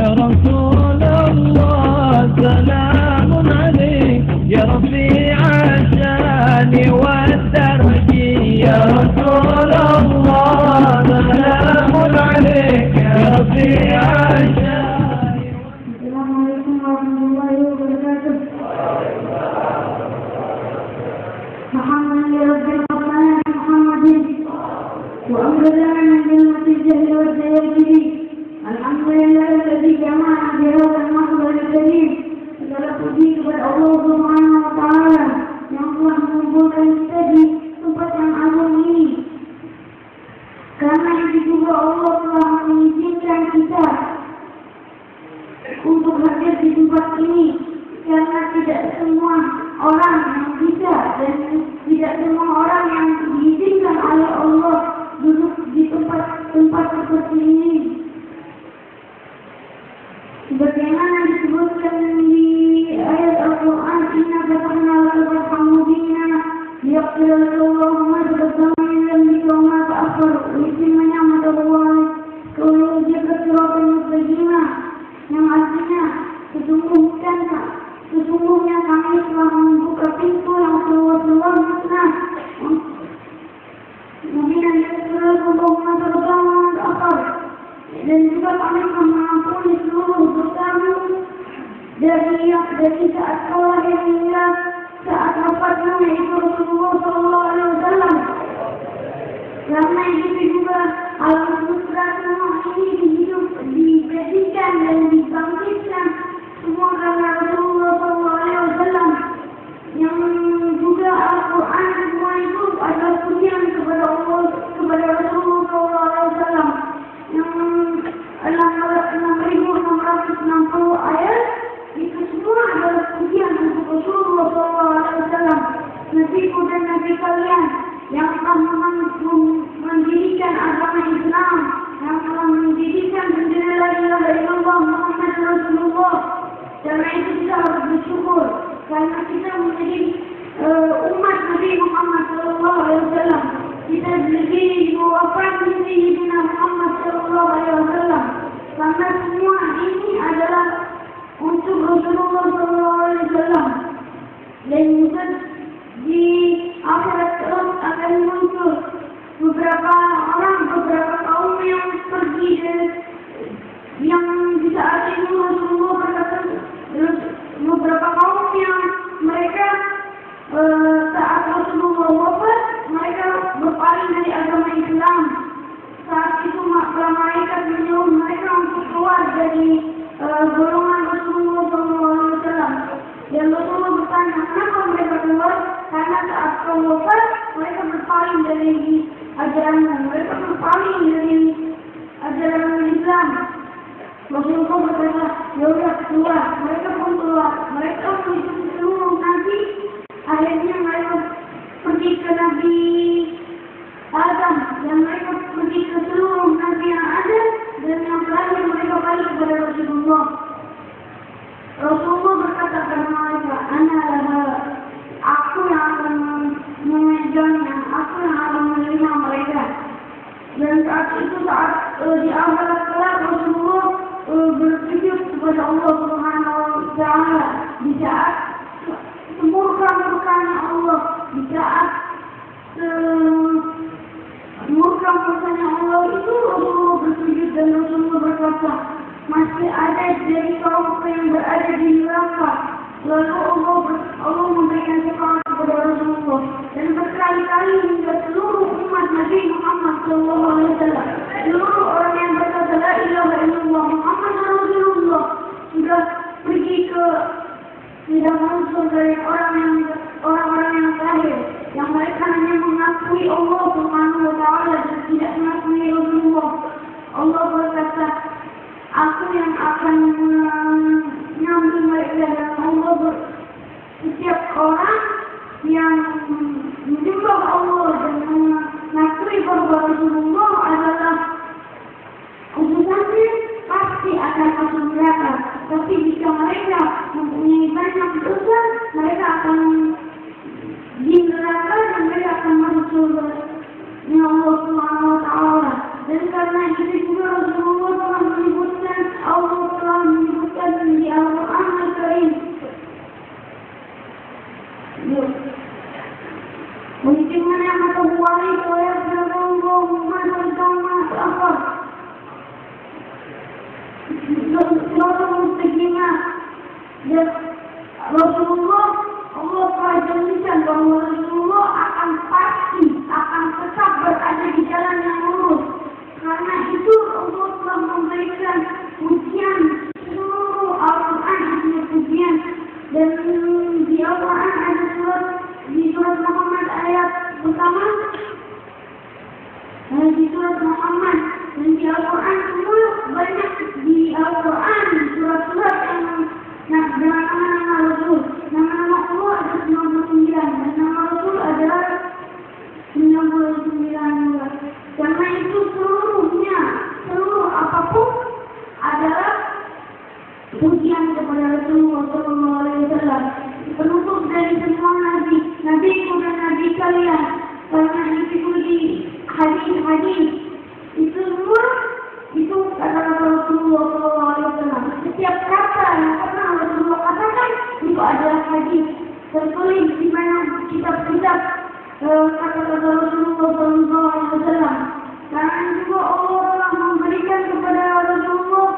رسول الله سلام عليك يا رفيع الشان والدرج يا رسول الله سلام عليك يا رفيع الشان. السلام عليكم ورحمة الله وبركاته. محمد لرب الرحمن محمد وأمر الله من جنة الجهل والزيادة. الحمد لله الذي جمعنا بهذا المحضر الكريم فلقدير الله سبحانه وتعالى yang telah mengumpulkan kita di tempat yang agung ini. Karena itu juga Allah telah mengizinkan kita untuk hadir di tempat ini, karena tidak semua orang yang bisa dan tidak semua orang yang diizinkan oleh Allah duduk di tempat-tempat seperti ini. Sebagaimana disebutkan di ayat Al-Quran, Inna fatahna laka fathan mubina liyaghfira laka Allahu ma taqaddama min dhanbika wa ma ta'akhkhar wa yutimma ni'matahu 'alaika wa yahdika siratan mustaqima, yang artinya sesungguhnya kami telah membuka pintu yang seluas-luasnya Mubina liyaghfira laka Allahu ma taqaddama wa ma ta'akhkhar, dan juga kami akan mengampuni seluruh dosamu dari saat Allah yang hingga saat wafatnya, yaitu Rasulullah SAW. Karena itu juga Al-Musrah semua ini dijadikan dan dibangkitkan semua karena Rasulullah SAW, yang juga Al-Quran semua itu adalah pujian kepada Allah, kepada Rasulullah SAW, yang 6.660 ayat itu semua adalah pujian untuk Rasulullah SAW, nabiku dan nabi kalian yang telah mendirikan agama Islam, yang telah mendirikan bendera la ilaha illallah Muhammad Rasulullah. Karena itu kita harus bersyukur karena kita menjadi umat Nabi Muhammad SAW. Kita berdiri di bawah panggung Sayyidina Muhammad SAW, karena semua ini adalah untuk Rasulullah SAW. Dan juga di akhirat kelak akan muncul beberapa kaum yang pergi dan yang di saat itu Rasulullah berkata, beberapa kaum yang mereka saat Rasulullah wafat mereka berpaling dari agama Islam. Saat itu malaikat menyuruh mereka untuk keluar dari golongan Rasulullah SAW. Dan Rasulullah bertanya, kenapa mereka keluar? Karena saat kau wafat mereka berpaling dari ajaranmu, mereka berpaling dari ajaran Islam. Rasulullah berkata, yaudah keluar. Mereka pun keluar. Mereka mengikuti seluruh nabi. Akhirnya mereka pergi ke Nabi Adam, dan mereka pergi ke seluruh nabi yang ada, dan yang terakhir mereka balik kepada Rasulullah. Rasulullah berkata kepada mereka, aku yang akan memegangnya, aku yang akan menerima mereka. Dan saat di akhirat kelak Rasulullah bersujud kepada Allah Subhanahu wa Ta'ala di saat murka-murkanya Allah, di saat murka-murkanya Allah itu Rasulullah bersujud dan Rasulullah berkata, masih ada dari kaum yang berada di neraka. Lalu Allah memberikan syafaat kepada Rasulullah, dan berkali-kali hingga seluruh umat Nabi Muhammad SAW, seluruh orang yang berkata la ilaha illallah Muhammad Rasulullah sudah pergi ke tidak muncul dari orang-orang yang terakhir, yang mereka hanya mengakui Allah Subhanahu wa Ta'ala dan tidak mengakui Rasulullah. Allah berkata, aku yang akan mengambil mereka, dan Allah setiap orang yang menyembah Allah dan mengakui bahwa Rasulullah adalah utusannya pasti akan masuk neraka. Tapi jika mereka mempunyai banyak dosa, mereka akan di neraka dan mereka akan masuk surga Allah Subhanahu wa Ta'ala. Dan karena itu juga Rasulullah telah menyebutkan, Allah telah dan di surat Muhammad dan di Al-Quran semua banyak di Al-Quran surat-surat yang dengan nama-nama Rasul. Nama-nama Allah ada 99 dan nama Rasul adalah 99. Karena itu seluruh apapun adalah pujian kepada Rasulullah SAW, penutup dari semua nabi-ku dan nabi kalian. Karena itu di hadis itu semua itu kata Rasulullah SAW. Setiap kata yang pernah Rasulullah katakan itu adalah hadis tertulis di mana kitab-kitab kata-kata Rasulullah SAW. Karena juga Allah telah memberikan kepada Rasulullah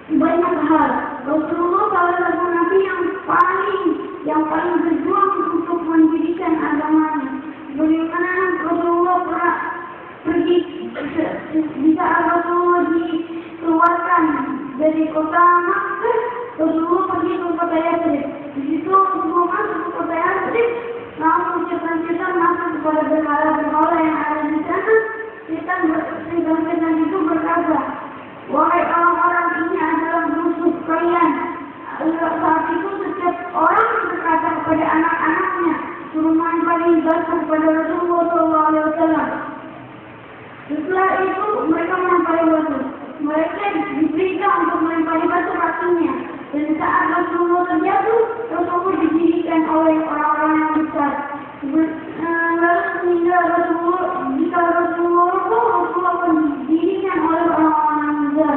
banyak hal. Rasulullah salah satu nabi yang paling berjuang untuk mendirikan agamanya. Bagaimana Rasulullah pernah pergi di saat Rasulullah dikeluarkan dari kota Makkah, Rasulullah pergi ke kota Yathrib. Di situ sebelum masuk ke kota Yathrib, langsung setan masuk kepada berhala-berhala yang ada di sana. Setan itu berkata, wahai orang-orang, ini adalah musuh kalian. Saat itu setiap orang berkata kepada anak-anaknya, suruh melempari batu kepada Rasulullah SAW. Setelah itu mereka melempari batu. Mereka diberitahu untuk melempari batu kakinya. Dan saat Rasulullah terjatuh, Rasulullah didirikan oleh orang-orang yang besar. Lalu sehingga Rasulullah akan didirikan oleh orang-orang yang besar.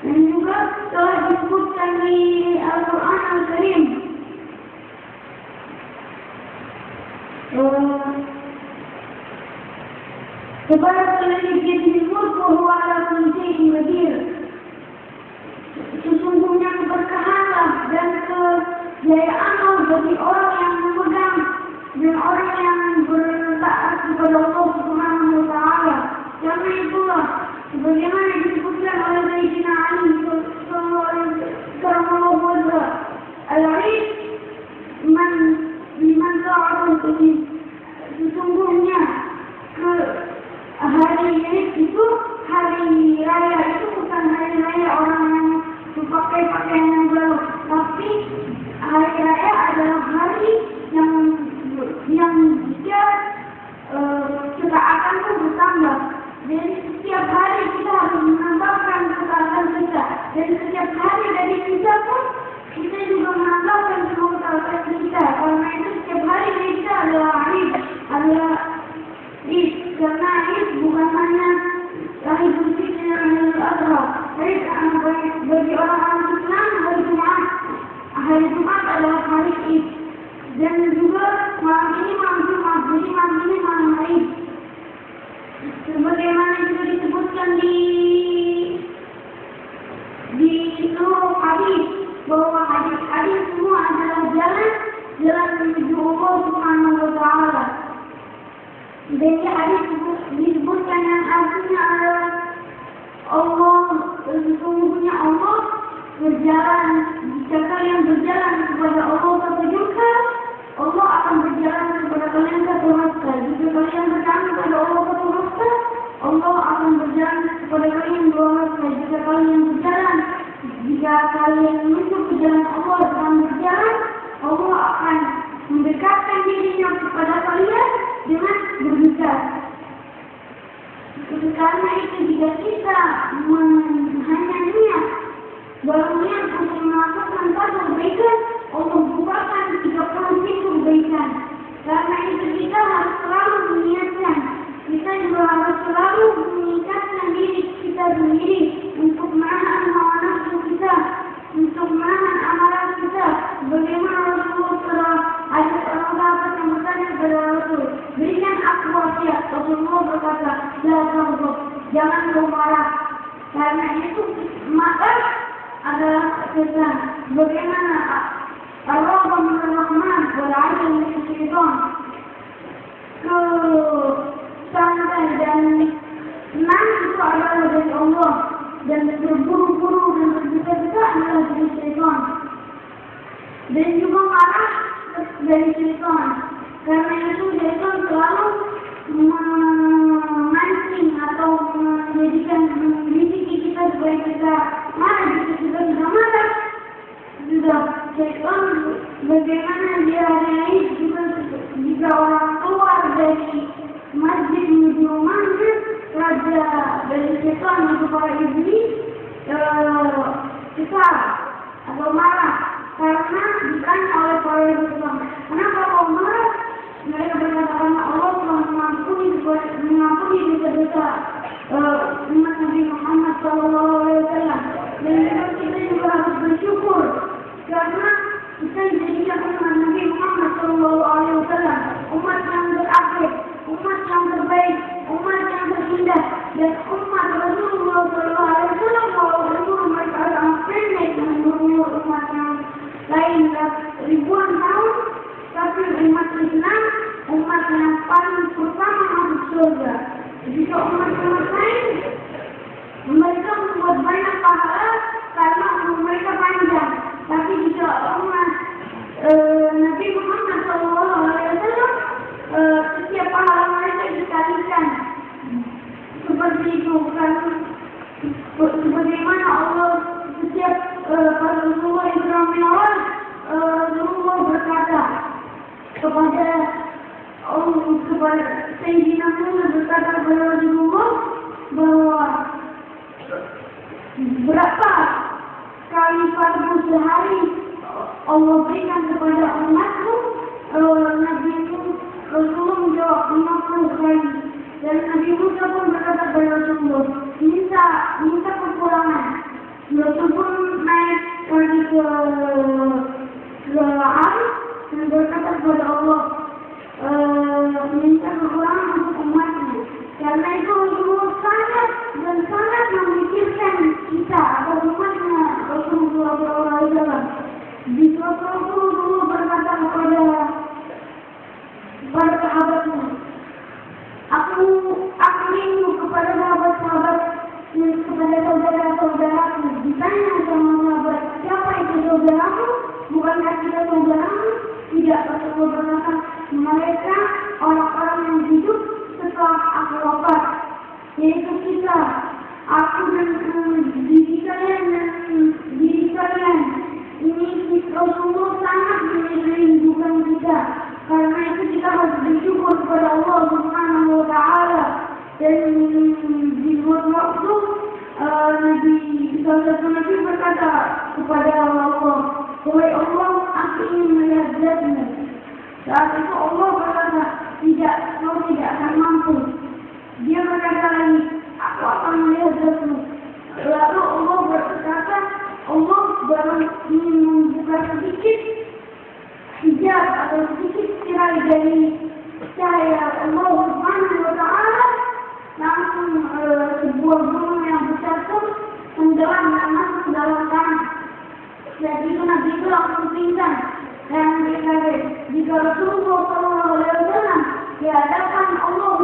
Dan juga telah disebutkan di Al-Quran Al-Karim. Sesungguhnya keberkahanlah dan kejayaanlah bagi orang yang memegang dan orang yang bertaat kepada Allah Subhanahu wa Ta'ala. Karena itulah sebagaimana disebutkan oleh Sayyidina Ali sallallahu alaihi wasallam, al-'id liman ta'aruf, sesungguhnya hari itu hari raya itu bukan hari raya orang yang memakai pakaian yang baru, tapi hari raya adalah hari yang jika ketaatan itu bertambah. Jadi setiap hari kita harus menambahkan ketaatan kita, dan setiap hari dari kita pun kita juga menambahkan semua ketaatan kita. Karena itu setiap hari dari kita adalah Id. Karena Id bukan hanya hari berfitri dan hari Adha. Id bagi orang-orang Islam hari Jumat adalah hari Id. Dan juga malam ini malam Jumat, jadi malam ini malam Id. Sebagaimana juga disebutkan di seluruh hadis bahwa hadis semua adalah jalan menuju Allah Subhanahu wa Ta'ala. Dari hadis disebutkan yang artinya adalah Allah, sesungguhnya Allah berjalan. Jika kalian berjalan kepada Allah tertujukan, Allah akan berjalan kepada kalian satu hasta. Jika kalian berjalan kepada Allah satu hasta, Allah akan berjalan kepada kalian dua hasta. Jika kalian menuju ke jalan Allah dan berjalan, Allah akan mendekatkan dirinya kepada kalian dengan berbicara. Karena itu jika kita hanya niat baru niat untuk melakukan satu kebaikan, Allah bukakan 30 pintu kebaikan. Karena itu kita harus selalu meniatkan. Kita juga harus selalu meningkatkan diri kita sendiri untuk menahan hawa nafsu kita, untuk menahan amalan kita. Bagaimana Rasulullah ada orang sahabat yang bertanya kepada Rasul, berikan aku wasiat. Rasulullah berkata, jangan kau marah. Karena itu marah adalah setan. Bagaimana Ar-Rahman Ar-Rahman wal-'ajal min syaitan, santai dan senang itu adalah dari Allah, dan berburu-buru dan berduka-duka adalah dari syaitan, dan juga marah dari syaitan. Karena itu syaitan selalu memancing kesal atau marah karena ditanya oleh para Islam, kenapa kau marah? Mereka berkata karena Allah telah mengampuni dosa-dosa umat Nabi Muhammad SAW. Dan kita juga harus bersyukur karena kita dijadikan umat Nabi Muhammad SAW, umat yang terakhir, umat yang terbaik, umat yang terindah, dan umat Rasulullah SAW. Walaupun mereka sangat pendek menurut umat yang lain ribuan tahun, tapi umat Islam umat yang paling pertama masuk surga. Jika umat-umat lain mereka membuat banyak pahala karena umur mereka panjang, tapi jika umat Nabi Muhammad SAW setiap pahala mereka dikalikan seperti itu. Karena sebagaimana Allah setiap Rasulullah Isra Mi'raj, Rasulullah berkata kepada Sayyidina Musa, berkata kepada Rasulullah bahwa berapa kali fardu sehari Allah berikan kepada umatku? Nabi Rasulullah menjawab 50 kali. Dan Nabi Musa pun berkata kepada Rasulullah, minta kekurangan. Rasul pun naik lagi ke Arif dan berkata kepada Allah, minta kekurangan untuk umatnya. Karena itu Rasulullah sangat memikirkan kita atau umatnya Rasulullah SAW. Di suatu waktu Rasulullah berkata kepada sahabatnya, aku rindu kepada sahabat-sahabat dan kepada saudara-saudaraku. Ditanya sama sahabat, siapa itu saudaramu? Bukankah kita saudaramu? Tidak, Rasulullah berkata, mereka orang-orang yang hidup setelah aku wafat, yaitu kita, aku dan diri kalian. Ini Rasulullah sangat merindukan kita. Karena itu kita harus bersyukur kepada Allah Subhanahu wa Ta'ala. Dan di suatu waktu Nabi berkata kepada Allah, wahai Allah, aku ingin melihat zatmu. Saat itu Allah berkata, tidak, kau tidak akan mampu. Dia berkata lagi, aku akan melihat zatmu. Lalu Allah berkata, Allah baru ingin membuka sedikit hijab atau sedikit tirai dari cahaya Allah Subhanahu wa Ta'ala, langsung sebuah gunung yang besar pun tenggelam dan masuk ke dalam tanah. Jadi itu Nabi itu langsung pingsan. Dan mereka jika Rasulullah SAW di hadapan Allah